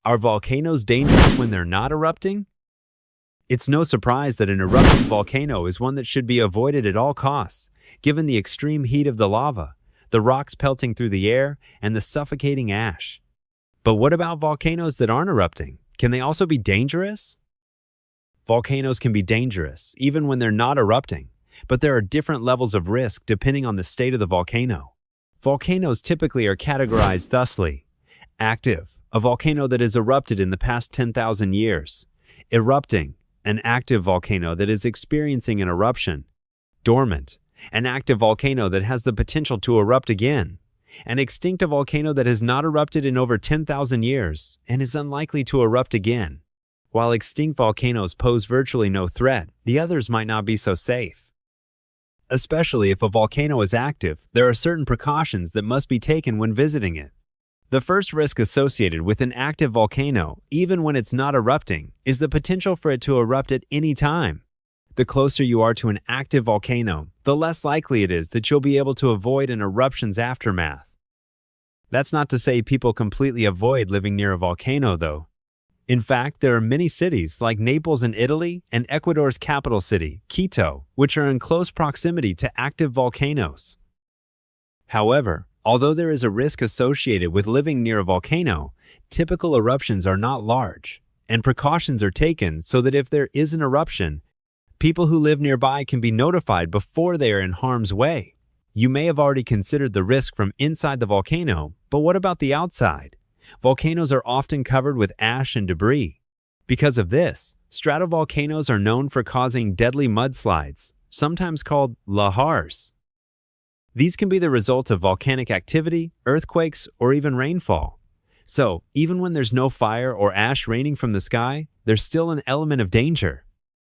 Are volcanoes dangerous when they're not erupting? It's no surprise that an erupting volcano is one that should be avoided at all costs, given the extreme heat of the lava, the rocks pelting through the air, and the suffocating ash. But what about volcanoes that aren't erupting? Can they also be dangerous? Volcanoes can be dangerous, even when they're not erupting, but there are different levels of risk depending on the state of the volcano. Volcanoes typically are categorized thusly: active, a volcano that has erupted in the past 10,000 years; erupting, an active volcano that is experiencing an eruption; dormant, an active volcano that has the potential to erupt again; and extinct, a volcano that has not erupted in over 10,000 years and is unlikely to erupt again. While extinct volcanoes pose virtually no threat, the others might not be so safe. Especially if a volcano is active, there are certain precautions that must be taken when visiting it. The first risk associated with an active volcano, even when it's not erupting, is the potential for it to erupt at any time. The closer you are to an active volcano, the less likely it is that you'll be able to avoid an eruption's aftermath. That's not to say people completely avoid living near a volcano, though. In fact, there are many cities like Naples in Italy and Ecuador's capital city, Quito, which are in close proximity to active volcanoes. However, although there is a risk associated with living near a volcano, typical eruptions are not large, and precautions are taken so that if there is an eruption, people who live nearby can be notified before they are in harm's way. You may have already considered the risk from inside the volcano, but what about the outside? Volcanoes are often covered with ash and debris. Because of this, stratovolcanoes are known for causing deadly mudslides, sometimes called lahars. These can be the result of volcanic activity, earthquakes, or even rainfall. So, even when there's no fire or ash raining from the sky, there's still an element of danger.